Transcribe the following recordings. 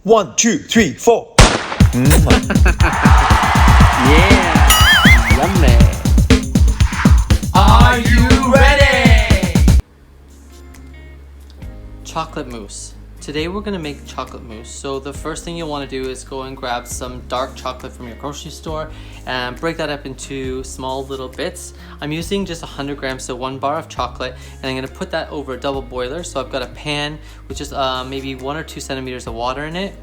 1, 2, 3, 4. Yeah, yummy. Are you ready? Chocolate mousse. Today we're gonna make chocolate mousse. So the first thing you want to do is go and grab some dark chocolate from your grocery store and break that up into small little bits. I'm using just 100 grams, so 1 bar of chocolate, and I'm gonna put that over a double boiler. So I've got a pan with just maybe 1 or 2 centimeters of water in it.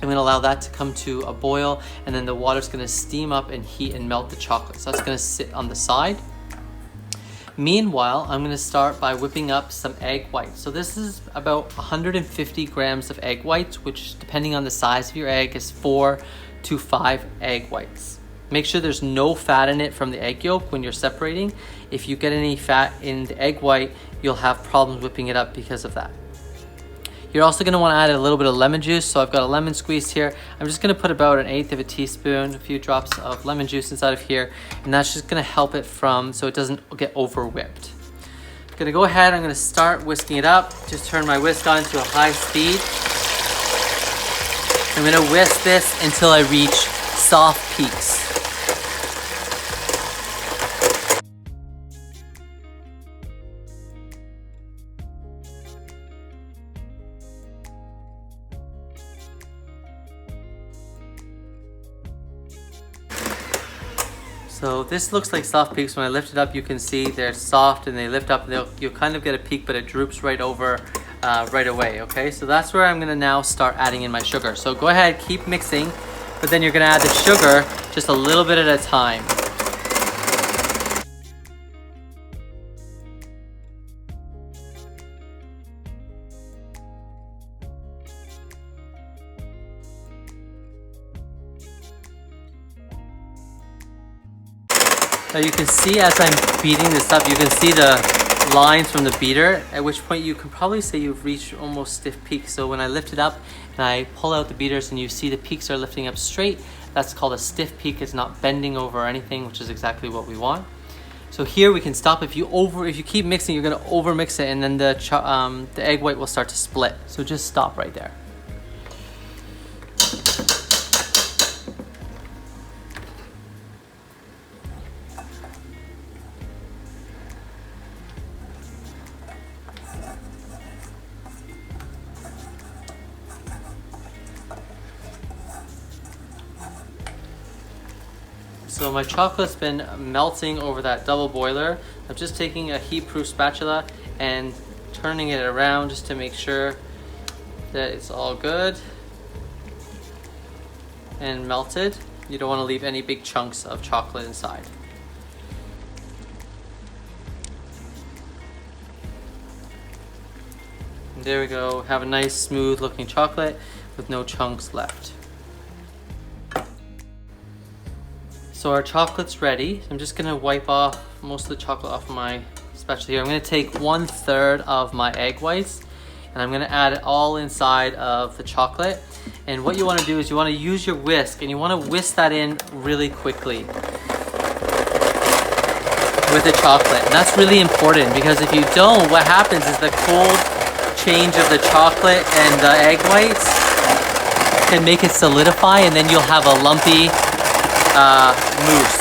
I'm gonna allow that to come to a boil, and then the water's gonna steam up and heat and melt the chocolate. So that's gonna sit on the side. Meanwhile, I'm gonna start by whipping up some egg whites. So this is about 150 grams of egg whites, which depending on the size of your egg is 4 to 5 egg whites. Make sure there's no fat in it from the egg yolk when you're separating. If you get any fat in the egg white, you'll have problems whipping it up because of that. You're also gonna wanna add a little bit of lemon juice. So I've got a lemon squeezed here. I'm just gonna put about 1/8 of a teaspoon, a few drops of lemon juice inside of here, and that's just gonna help it so it doesn't get over whipped. I'm gonna go ahead, I'm gonna start whisking it up. Just turn my whisk on to a high speed. I'm gonna whisk this until I reach soft peaks. So this looks like soft peaks. When I lift it up, you can see they're soft and they lift up. You'll kind of get a peak, but it droops right over right away, okay? So that's where I'm gonna now start adding in my sugar. So go ahead, keep mixing, but then you're gonna add the sugar just a little bit at a time. Now you can see as I'm beating this up, you can see the lines from the beater, at which point you can probably say you've reached almost stiff peaks. So when I lift it up and I pull out the beaters and you see the peaks are lifting up straight, that's called a stiff peak. It's not bending over or anything, which is exactly what we want. So here we can stop. If you keep mixing, you're gonna over mix it, and then the egg white will start to split. So just stop right there. So my chocolate's been melting over that double boiler. I'm just taking a heat-proof spatula and turning it around just to make sure that it's all good and melted. You don't want to leave any big chunks of chocolate inside. And there we go. Have a nice smooth looking chocolate with no chunks left. So our chocolate's ready. I'm just gonna wipe off most of the chocolate off my spatula here. I'm gonna take 1/3 of my egg whites and I'm gonna add it all inside of the chocolate. And what you wanna do is you wanna use your whisk and you wanna whisk that in really quickly with the chocolate. And that's really important because if you don't, what happens is the cold change of the chocolate and the egg whites can make it solidify, and then you'll have a lumpy mousse.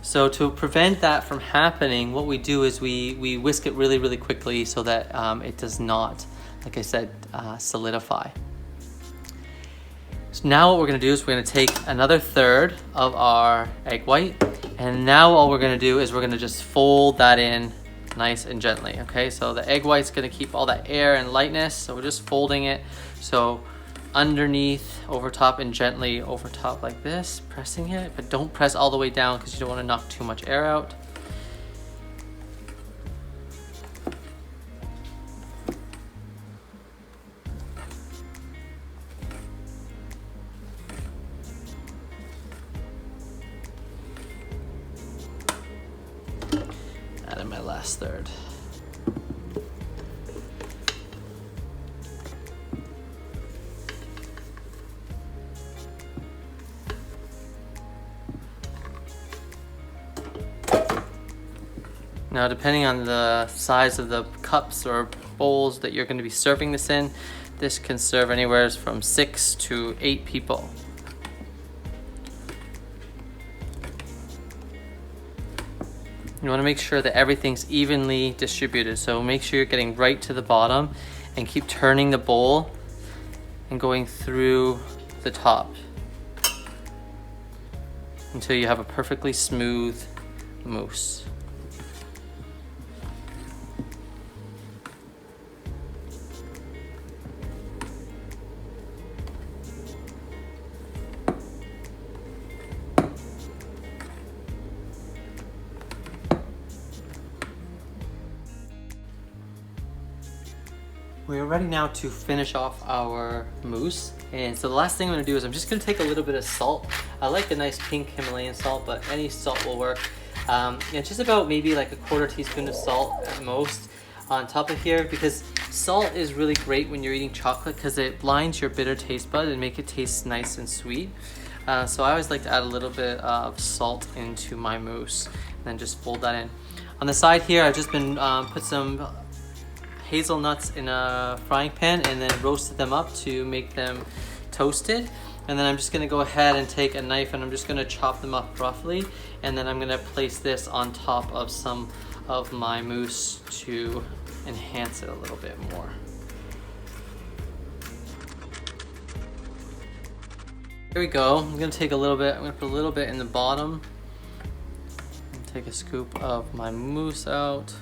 So to prevent that from happening, what we do is we whisk it really quickly so that it does not, like I said, solidify. So now what we're gonna do is we're gonna take another 1/3 of our egg white, and now all we're gonna do is we're gonna just fold that in nice and gently, okay? So the egg white's gonna keep all that air and lightness, so we're just folding it. So underneath, over top, and gently over top like this, pressing it, but don't press all the way down because you don't want to knock too much air out. Add in my last 1/3. Now, depending on the size of the cups or bowls that you're going to be serving this in. This can serve anywhere from 6 to 8 people. You want to make sure that everything's evenly distributed. So make sure you're getting right to the bottom and keep turning the bowl and going through the top until you have a perfectly smooth mousse. We're ready now to finish off our mousse. And so the last thing I'm gonna do is I'm just gonna take a little bit of salt. I like a nice pink Himalayan salt, but any salt will work. And just about maybe like a 1/4 teaspoon of salt at most on top of here, because salt is really great when you're eating chocolate because it blinds your bitter taste bud and make it taste nice and sweet. So I always like to add a little bit of salt into my mousse and then just fold that in. On the side here, I've just been put some hazelnuts in a frying pan and then roasted them up to make them toasted. And then I'm just gonna go ahead and take a knife and I'm just gonna chop them up roughly. And then I'm gonna place this on top of some of my mousse to enhance it a little bit more. Here we go. I'm gonna take a little bit, I'm gonna put a little bit in the bottom. Take a scoop of my mousse out.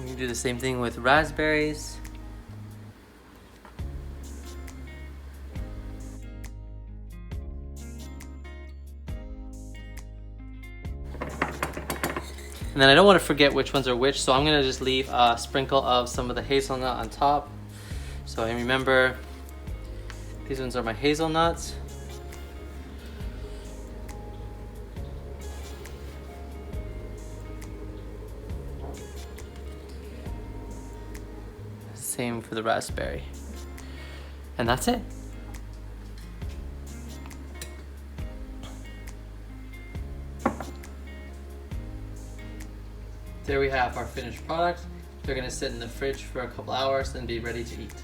You can do the same thing with raspberries. And then I don't want to forget which ones are which, so I'm gonna just leave a sprinkle of some of the hazelnut on top. So I remember these ones are my hazelnuts. Same for the raspberry. And that's it. There we have our finished product. They're gonna sit in the fridge for a couple hours and be ready to eat.